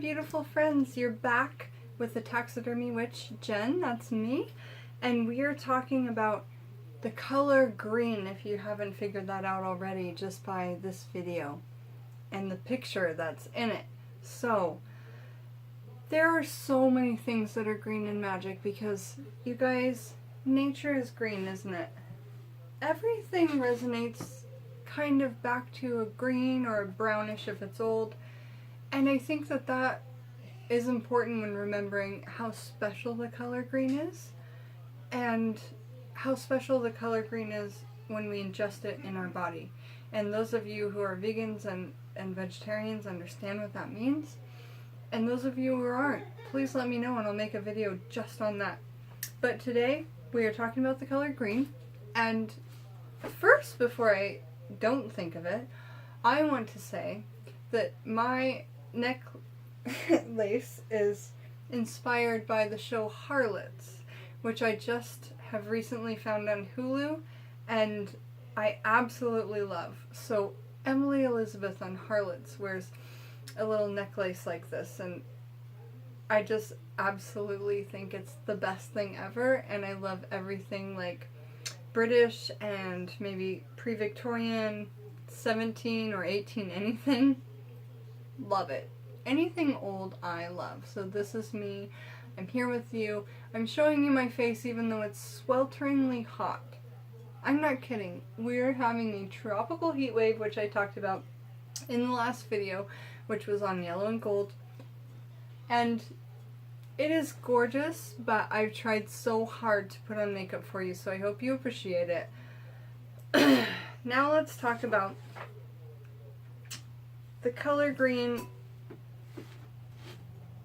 beautiful friends, you're back with the Taxidermy Witch, Jen, that's me, and we are talking about the color green, if you haven't figured that out already just by this video and the picture that's in it. So, there are so many things that are green in magic because, you guys, nature is green, isn't it? Everything resonates kind of back to a green or a brownish if it's old. And I think that that is important when remembering how special the color green is and how special the color green is when we ingest it in our body. And those of you who are vegans and vegetarians understand what that means. And those of you who aren't, please let me know and I'll make a video just on that. But today we are talking about the color green, and first, before I don't think of it, I want to say that my necklace is inspired by the show Harlots, which I just have recently found on Hulu, and I absolutely love. So Emily Elizabeth on Harlots wears a little necklace like this, and I just absolutely think it's the best thing ever, and I love everything like British and maybe pre-Victorian, 17 or 18, anything. Love it. Anything old I love. So this is me. I'm here with you. I'm showing you my face even though it's swelteringly hot. I'm not kidding. We're having a tropical heat wave, which I talked about in the last video, which was on yellow and gold. And it is gorgeous, but I've tried so hard to put on makeup for you, so I hope you appreciate it. Now let's talk about the color green.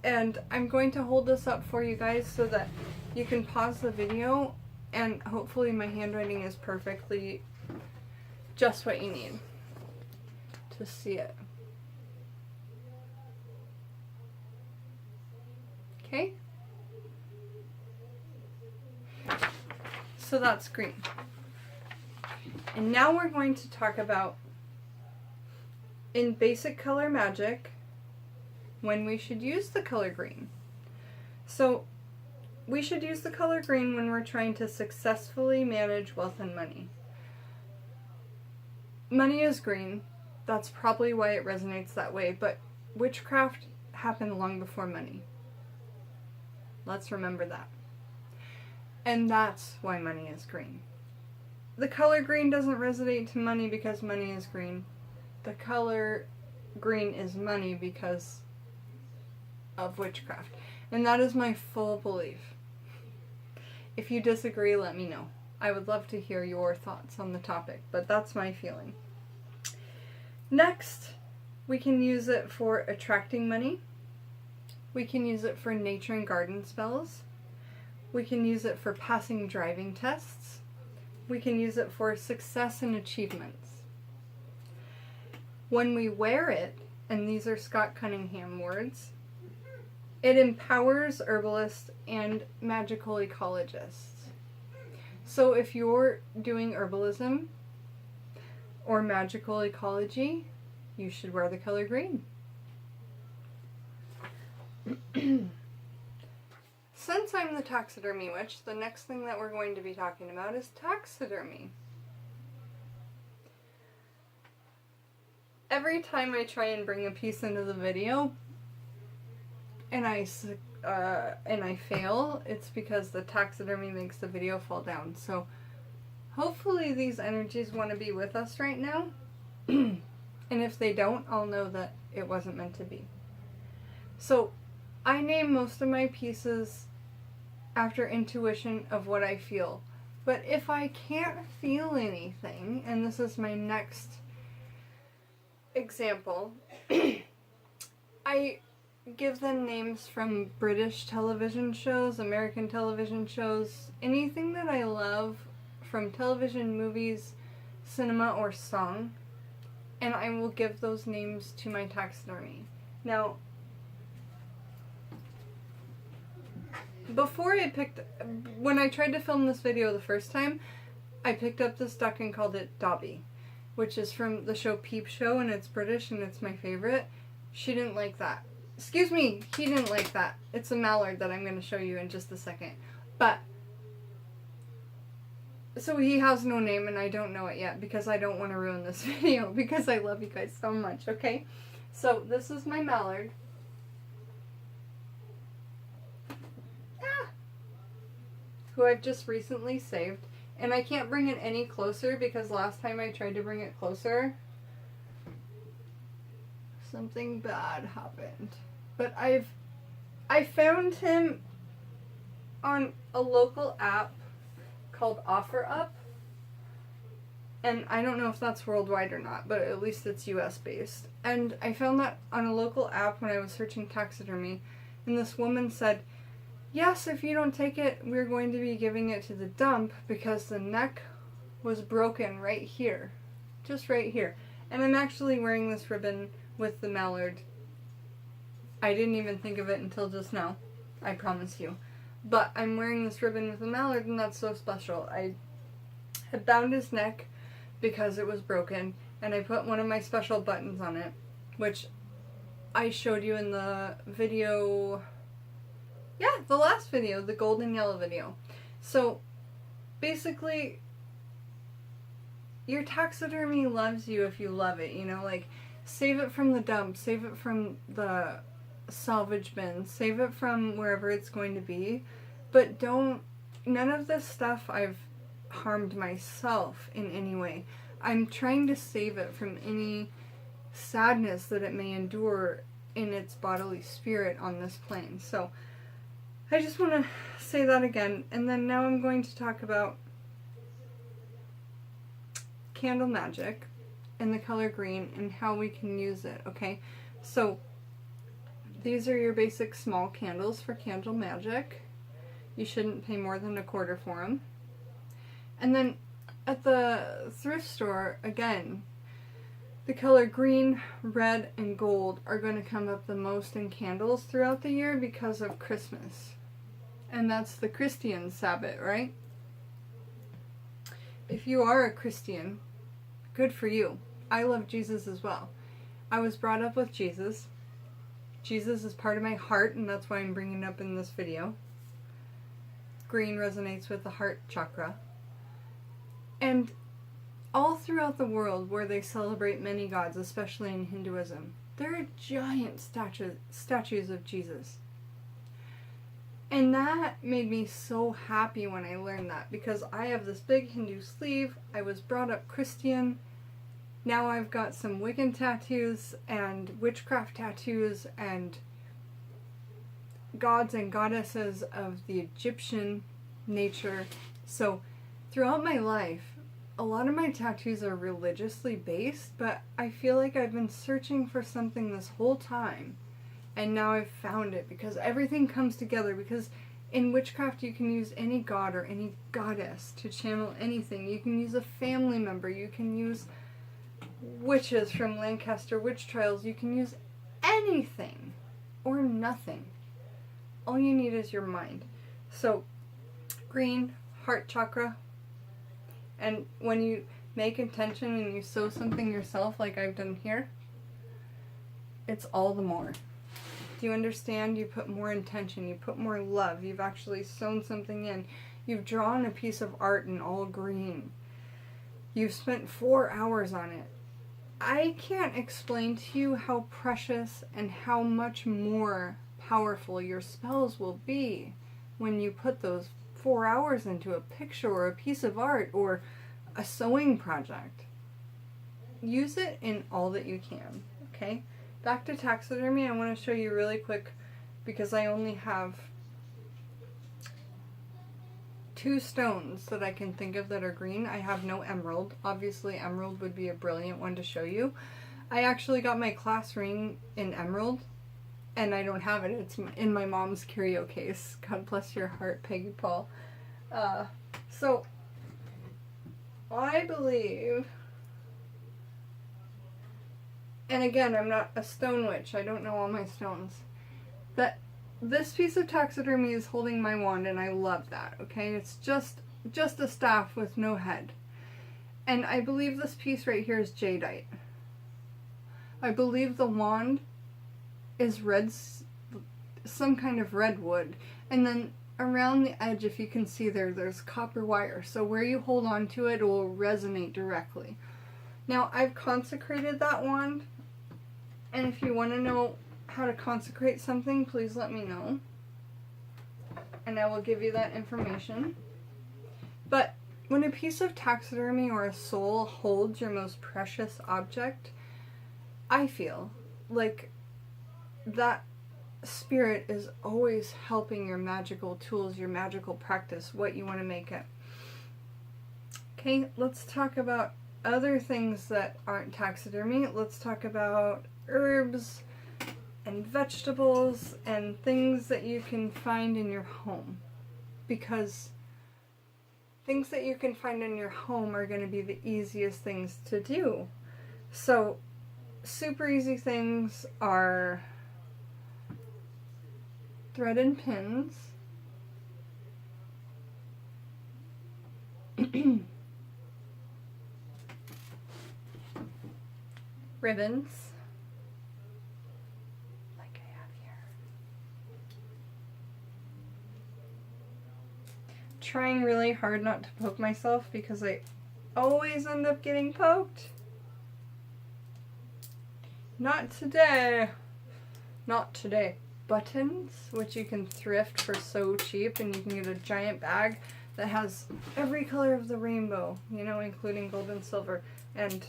And I'm going to hold this up for you guys so that you can pause the video, and hopefully my handwriting is perfectly just what you need to see it. Okay? So that's green. And now we're going to talk about, in basic color magic, when we should use the color green. So, we should use the color green when we're trying to successfully manage wealth and money. Money is green. That's probably why it resonates that way, but witchcraft happened long before money. Let's remember that. And that's why money is green. The color green doesn't resonate to money because money is green. The color green is money because of witchcraft. And that is my full belief. If you disagree, let me know. I would love to hear your thoughts on the topic, but that's my feeling. Next, we can use it for attracting money. We can use it for nature and garden spells. We can use it for passing driving tests. We can use it for success and achievements. When we wear it, and these are Scott Cunningham words, it empowers herbalists and magical ecologists. So if you're doing herbalism or magical ecology, you should wear the color green. Since I'm the Taxidermy Witch, the next thing that we're going to be talking about is taxidermy. Every time I try and bring a piece into the video and I fail, it's because the taxidermy makes the video fall down. So hopefully these energies want to be with us right now. And if they don't, I'll know that it wasn't meant to be. So I name most of my pieces after intuition of what I feel. But if I can't feel anything, and this is my next example, I give them names from British television shows, American television shows, anything that I love from television, movies, cinema, or song, and I will give those names to my taxidermy. Now, when I tried to film this video the first time, I picked up this duck and called it Dobby, which is from the show Peep Show, and it's British and it's my favorite. She didn't like that. excuse me, he didn't like that. It's a mallard that I'm going to show you in just a second. But, so he has no name and I don't know it yet because I don't want to ruin this video because I love you guys so much, okay? So this is my mallard. Who I've just recently saved. And I can't bring it any closer because last time I tried to bring it closer, something bad happened. But I found him on a local app called OfferUp. And I don't know if that's worldwide or not, but at least it's US based. And I found that on a local app when I was searching taxidermy. And this woman said, yes, if you don't take it, we're going to be giving it to the dump because the neck was broken right here. Just right here. And I'm actually wearing this ribbon with the mallard. I didn't even think of it until just now. I promise you. But I'm wearing this ribbon with the mallard and that's so special. I had bound his neck because it was broken and I put one of my special buttons on it, which I showed you in the video... yeah, the last video, the gold and yellow video. So, basically, your taxidermy loves you if you love it, you know, like, save it from the dump, save it from the salvage bin, save it from wherever it's going to be, but none of this stuff I've harmed myself in any way. I'm trying to save it from any sadness that it may endure in its bodily spirit on this plane. So, I just want to say that again, and then now I'm going to talk about candle magic and the color green and how we can use it, okay? So, these are your basic small candles for candle magic. You shouldn't pay more than $1/4 for them. And then at the thrift store, again, the color green, red, and gold are going to come up the most in candles throughout the year because of Christmas. And that's the Christian Sabbath, right? If you are a Christian, good for you. I love Jesus as well. I was brought up with Jesus. Jesus is part of my heart, and that's why I'm bringing it up in this video. Green resonates with the heart chakra. And all throughout the world where they celebrate many gods, especially in Hinduism, there are giant statues of Jesus. And that made me so happy when I learned that, because I have this big Hindu sleeve, I was brought up Christian, now I've got some Wiccan tattoos and witchcraft tattoos and gods and goddesses of the Egyptian nature. So throughout my life, a lot of my tattoos are religiously based, but I feel like I've been searching for something this whole time. And now I've found it because everything comes together. Because in witchcraft you can use any god or any goddess to channel anything. You can use a family member. You can use witches from Lancaster witch trials. You can use anything or nothing. All you need is your mind. So, green, heart chakra. And when you make intention and you sew something yourself like I've done here, it's all the more. Do you understand? You put more intention, you put more love, you've actually sewn something in. You've drawn a piece of art in all green. You've spent 4 hours on it. I can't explain to you how precious and how much more powerful your spells will be when you put those 4 hours into a picture or a piece of art or a sewing project. Use it in all that you can, okay? Back to taxidermy, I want to show you really quick because I only have 2 stones that I can think of that are green. I have no emerald. Obviously, emerald would be a brilliant one to show you. I actually got my class ring in emerald, and I don't have it. It's in my mom's curio case. God bless your heart, Peggy Paul. So, I believe... And again, I'm not a stone witch. I don't know all my stones. That this piece of taxidermy is holding my wand, and I love that, okay? It's just a staff with no head. And I believe this piece right here is jadeite. I believe the wand is some kind of red wood. And then around the edge, if you can see there's copper wire. So where you hold on to it, it will resonate directly. Now, I've consecrated that wand. And if you want to know how to consecrate something, please let me know. And I will give you that information. But when a piece of taxidermy or a soul holds your most precious object, I feel like that spirit is always helping your magical tools, your magical practice, what you want to make it. Okay, let's talk about other things that aren't taxidermy. Let's talk about herbs and vegetables and things that you can find in your home, because things that you can find in your home are going to be the easiest things to do. So super easy things are thread and pins, ribbons, like I have here. Trying really hard not to poke myself because I always end up getting poked. Not today. Not today. Buttons, which you can thrift for so cheap, and you can get a giant bag that has every color of the rainbow, you know, including gold and silver. And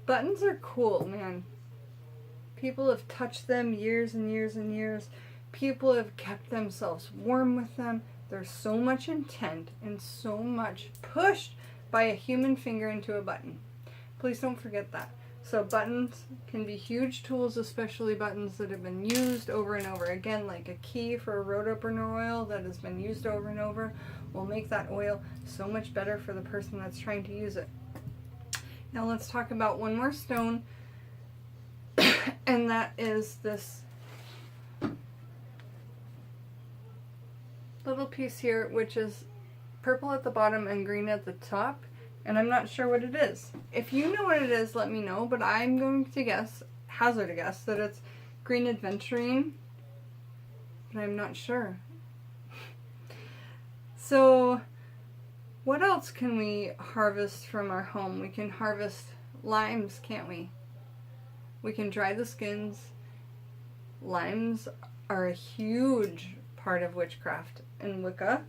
buttons are cool, man. People have touched them years and years and years. People have kept themselves warm with them. There's so much intent and so much pushed by a human finger into a button. Please don't forget that. So buttons can be huge tools, especially buttons that have been used over and over again, like a key for a road opener oil that has been used over and over will make that oil so much better for the person that's trying to use it. Now let's talk about one more stone, and that is this little piece here, which is purple at the bottom and green at the top. And I'm not sure what it is. If you know what it is, let me know. But I'm going to hazard a guess, that it's green aventurine. But I'm not sure. So, what else can we harvest from our home? We can harvest limes, can't we? We can dry the skins. Limes are a huge part of witchcraft and Wicca.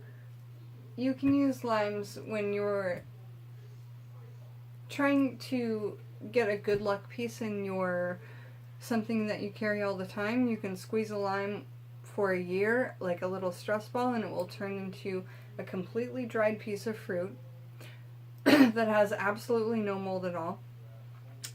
You can use limes when you're trying to get a good luck piece in your something that you carry all the time. You can squeeze a lime for a year like a little stress ball, and it will turn into a completely dried piece of fruit that has absolutely no mold at all,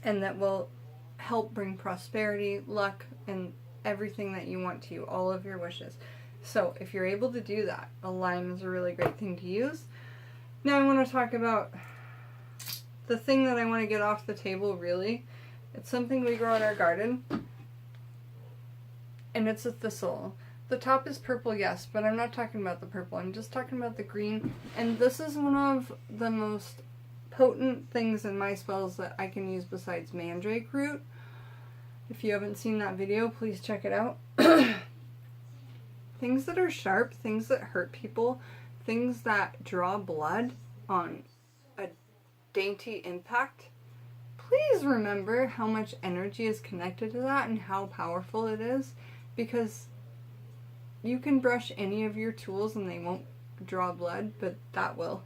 and that will help bring prosperity, luck, and everything that you want to you, all of your wishes. So if you're able to do that, a lime is a really great thing to use. Now I want to talk about the thing that I want to get off the table, really. It's something we grow in our garden, and it's a thistle. The top is purple, yes, but I'm not talking about the purple. I'm just talking about the green, and this is one of the most potent things in my spells that I can use besides mandrake root. If you haven't seen that video, please check it out. Things that are sharp, things that hurt people, things that draw blood on a dainty impact, please remember how much energy is connected to that and how powerful it is, because you can brush any of your tools and they won't draw blood, but that will.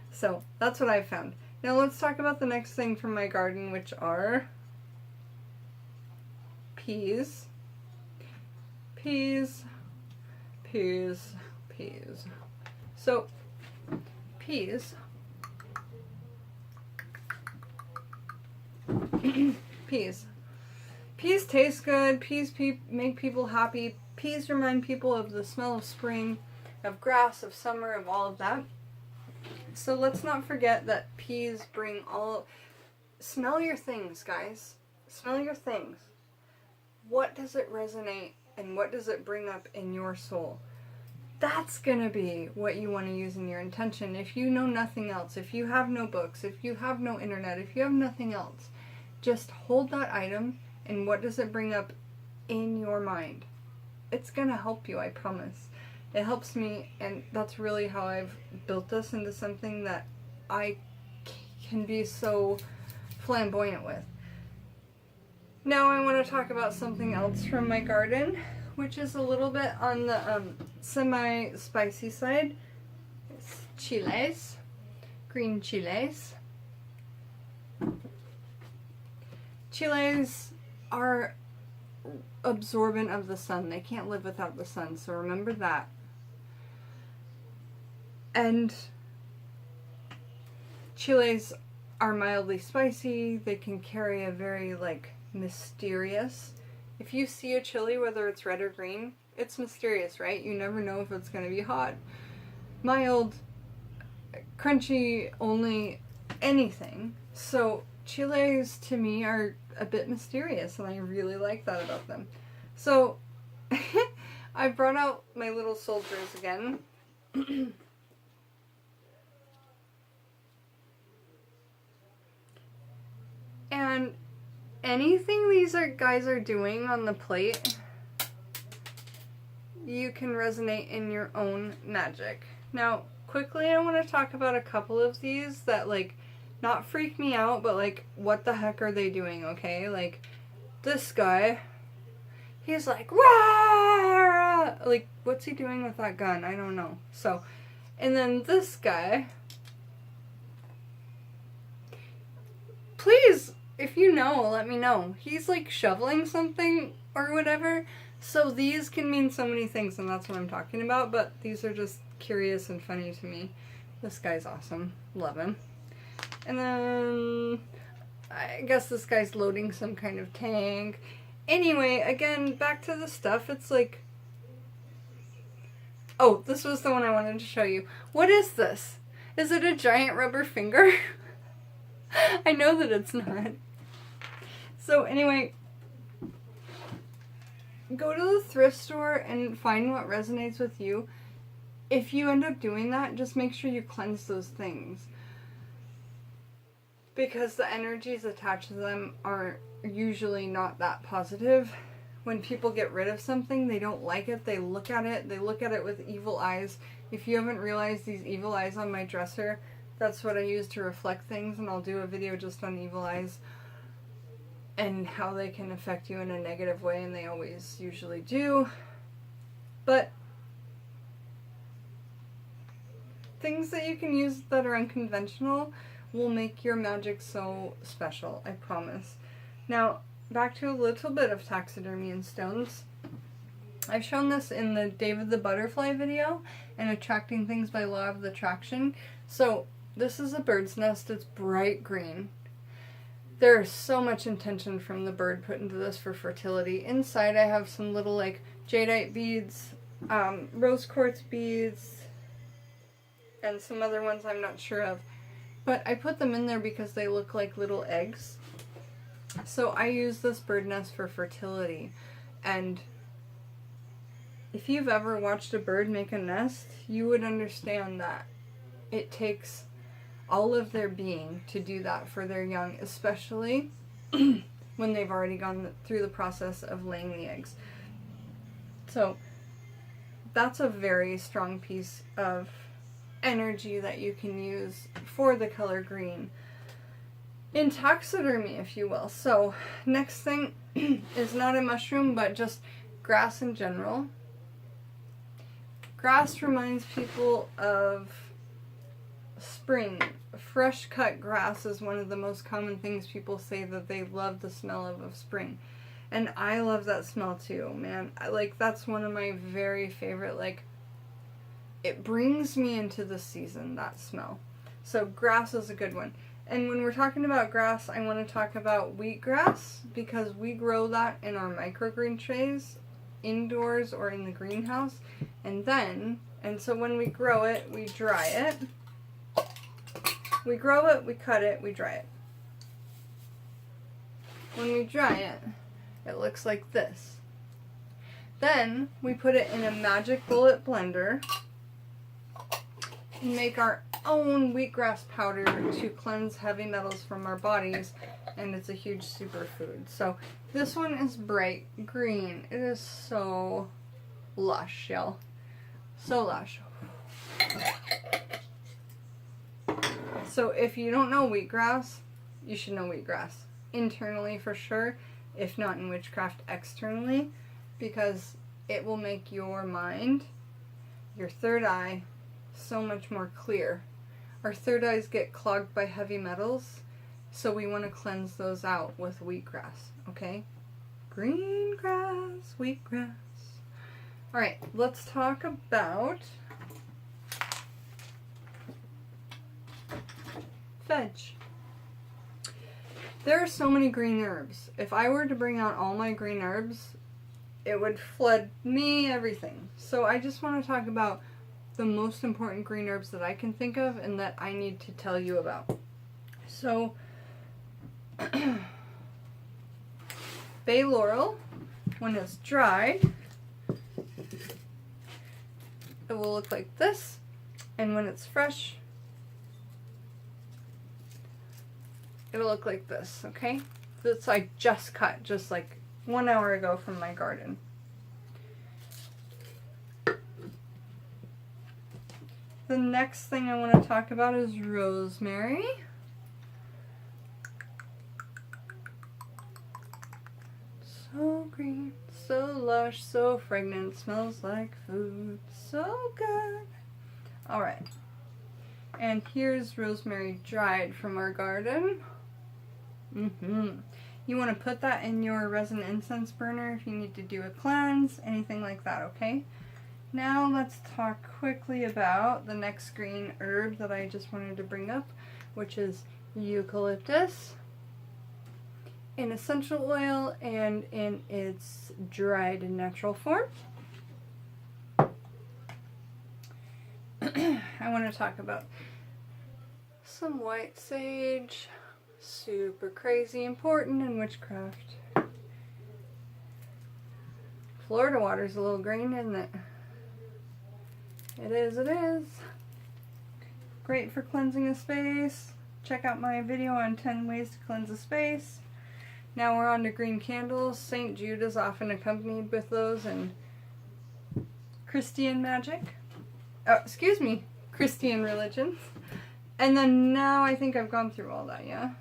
So that's what I found. Now let's talk about the next thing from my garden, which are peas. Peas. So peas Peas taste good. Peas make people happy. Peas remind people of the smell of spring, of grass, of summer, of all of that. So let's not forget that peas bring all... Smell your things, guys. Smell your things. What does it resonate and what does it bring up in your soul? That's going to be what you want to use in your intention. If you know nothing else, if you have no books, if you have no internet, if you have nothing else, just hold that item and what does it bring up in your mind. It's gonna help you, I promise. It helps me, and that's really how I've built this into something that I can be so flamboyant with. Now I want to talk about something else from my garden, which is a little bit on the semi-spicy side. It's chiles, green chiles. Chiles are absorbent of the sun. They can't live without the sun, so remember that. And chiles are mildly spicy. They can carry a very, like, mysterious... If you see a chili, whether it's red or green, it's mysterious, right? You never know if it's going to be hot, mild, crunchy, only anything. So chiles to me are a bit mysterious, and I really like that about them. So I brought out my little soldiers again. And anything these guys are doing on the plate, you can resonate in your own magic. Now, quickly, I want to talk about a couple of these that, like, not freak me out, but, like, what the heck are they doing, okay? Like, this guy, he's like, rah! Like, what's he doing with that gun? I don't know. So, and then this guy, please, if you know, let me know. He's, like, shoveling something or whatever. So these can mean so many things, and that's what I'm talking about, but these are just curious and funny to me. This guy's awesome. Love him. And then I guess this guy's loading some kind of tank. Anyway, again, back to the stuff. It's like... Oh, this was the one I wanted to show you. What is this? Is it a giant rubber finger? I know that it's not. So anyway, go to the thrift store and find what resonates with you. If you end up doing that, just make sure you cleanse those things, because the energies attached to them are usually not that positive. When people get rid of something, they don't like it, they look at it with evil eyes. If you haven't realized these evil eyes on my dresser, that's what I use to reflect things, and I'll do a video just on evil eyes and how they can affect you in a negative way, and they always usually do. But things that you can use that are unconventional will make your magic so special, I promise. Now, back to a little bit of taxidermy and stones. I've shown this in the David the Butterfly video and attracting things by law of attraction. So this is a bird's nest. It's bright green. There's so much intention from the bird put into this for fertility. Inside I have some little, like, jadeite beads, rose quartz beads, and some other ones I'm not sure of. But I put them in there because they look like little eggs. So I use this bird nest for fertility. And if you've ever watched a bird make a nest, you would understand that it takes all of their being to do that for their young, especially when they've already gone through the process of laying the eggs. So that's a very strong piece of energy that you can use for the color green in taxidermy, if you will. So next thing is not a mushroom, but just grass in general. Grass reminds people of spring. Fresh cut grass is one of the most common things people say that they love the smell of spring. And I love that smell too, man. That's one of my very favorite, like, it brings me into the season, that smell. So grass is a good one. And when we're talking about grass, I want to talk about wheatgrass, because we grow that in our microgreen trays, indoors or in the greenhouse. And so when we grow it, we dry it. We grow it, we cut it, we dry it. When we dry it, it looks like this. Then we put it in a magic bullet blender, make our own wheatgrass powder to cleanse heavy metals from our bodies, and it's a huge superfood. So this one is bright green. It is so lush, y'all. So lush. So if you don't know wheatgrass, you should know wheatgrass. Internally for sure, if not in witchcraft, externally, because it will make your mind, your third eye, so much more clear. Our third eyes get clogged by heavy metals, so we want to cleanse those out with wheatgrass, okay? Green grass, wheatgrass. Alright, let's talk about veg. There are so many green herbs. If I were to bring out all my green herbs, it would flood me, everything. So I just want to talk about the most important green herbs that I can think of and that I need to tell you about. So, bay laurel, when it's dried, it will look like this, and when it's fresh, it'll look like this, okay? This I just cut just like 1 hour ago from my garden. The next thing I want to talk about is rosemary. So green, so lush, so fragrant, smells like food, so good. Alright, and here's rosemary dried from our garden. You want to put that in your resin incense burner if you need to do a cleanse, anything like that, okay? Now let's talk quickly about the next green herb that I just wanted to bring up, which is eucalyptus in essential oil and in its dried and natural form. I want to talk about some white sage, super crazy important in witchcraft. Florida water's a little green, isn't it? It is, it is. Great for cleansing a space. Check out my video on 10 ways to cleanse a space. Now we're on to green candles. St. Jude is often accompanied with those in Christian magic. Christian religions. And then now I think I've gone through all that, yeah?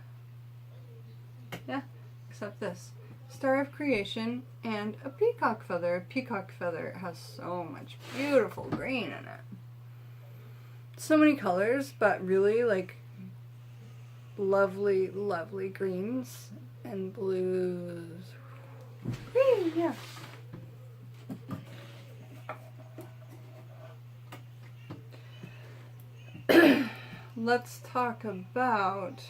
Yeah, except this. Star of Creation and a peacock feather. A peacock feather has so much beautiful green in it. So many colors, but really like lovely, lovely greens and blues. Green, yeah. Let's talk about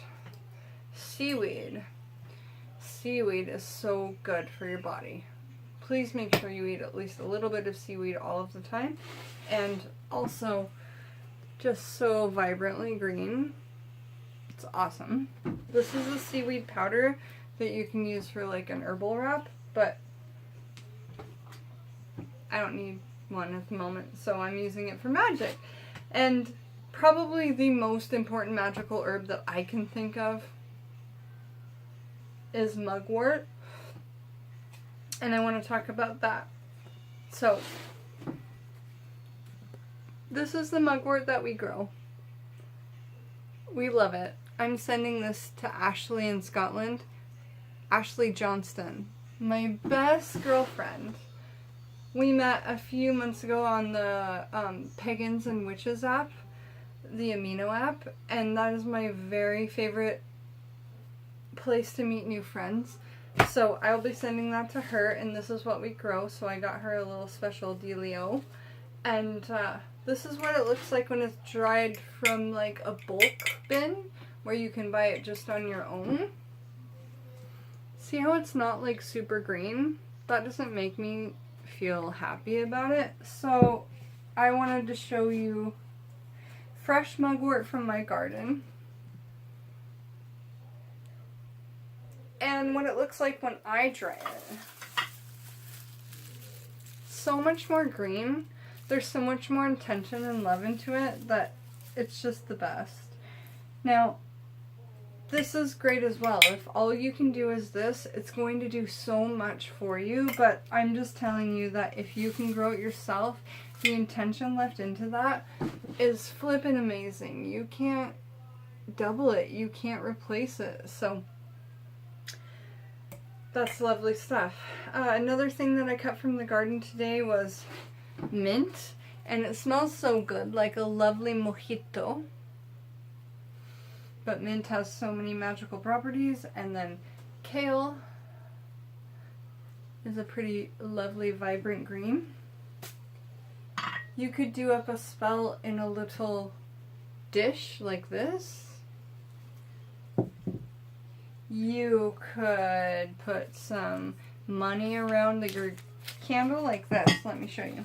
seaweed. Seaweed is so good for your body. Please make sure you eat at least a little bit of seaweed all of the time. And also, just so vibrantly green. It's awesome. This is a seaweed powder that you can use for like an herbal wrap, but I don't need one at the moment, so I'm using it for magic. And probably the most important magical herb that I can think of is mugwort, and I want to talk about that. So this is the mugwort that we grow. We love it. I'm sending this to Ashley in Scotland. Ashley Johnston, my best girlfriend. We met a few months ago on the Pagans and Witches app, the Amino app, and that is my very favorite place to meet new friends. So I'll be sending that to her, and this is what we grow. So I got her a little special dealio, and this is what it looks like when it's dried from like a bulk bin where you can buy it just on your own. See how it's not like super green? That doesn't make me feel happy about it. So I wanted to show you fresh mugwort from my garden and what it looks like when I dry it. So much more green. There's so much more intention and love into it that It's just the best. Now, this is great as well. If all you can do is this, it's going to do so much for you, but I'm just telling you that if you can grow it yourself, the intention left into that is flippin' amazing. You can't double it. You can't replace it. So that's lovely stuff. Another thing that I cut from the garden today was mint, and it smells so good, like a lovely mojito. But mint has so many magical properties. And then kale is a pretty lovely vibrant green. You could do up a spell in a little dish like this. You could put some money around your candle like this. Let me show you.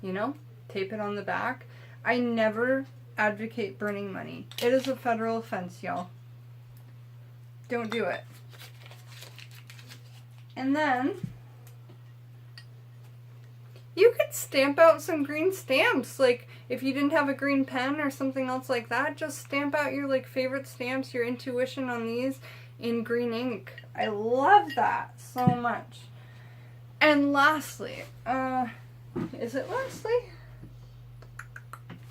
You know, tape it on the back. I never advocate burning money. It is a federal offense, y'all. Don't do it. And then you could stamp out some green stamps. Like, if you didn't have a green pen or something else like that, just stamp out your like favorite stamps, your intuition on these in green ink. I love that so much. And lastly, is it lastly?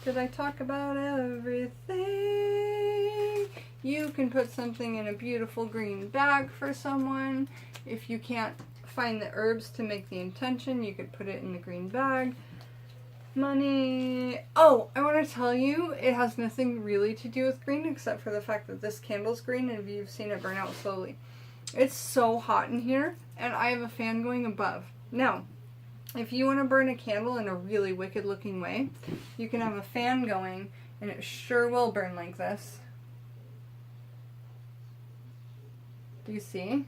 Did I talk about everything? You can put something in a beautiful green bag for someone. If you can't find the herbs to make the intention, you could put it in the green bag. Money. Oh, I want to tell you, it has nothing really to do with green except for the fact that this candle's green and you've seen it burn out slowly. It's so hot in here, and I have a fan going above. Now, if you want to burn a candle in a really wicked looking way, you can have a fan going and it sure will burn like this. Do you see?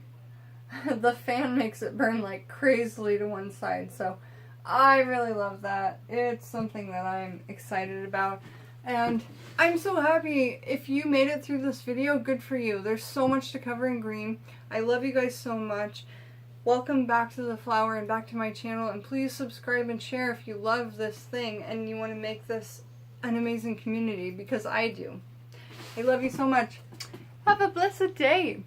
The fan makes it burn like crazily to one side, so I really love that. It's something that I'm excited about, and I'm so happy. If you made it through this video, good for you. There's so much to cover in green. I love you guys so much. Welcome back to the flower and back to my channel, and please subscribe and share if you love this thing and you want to make this an amazing community, because I do. I love you so much. Have a blessed day.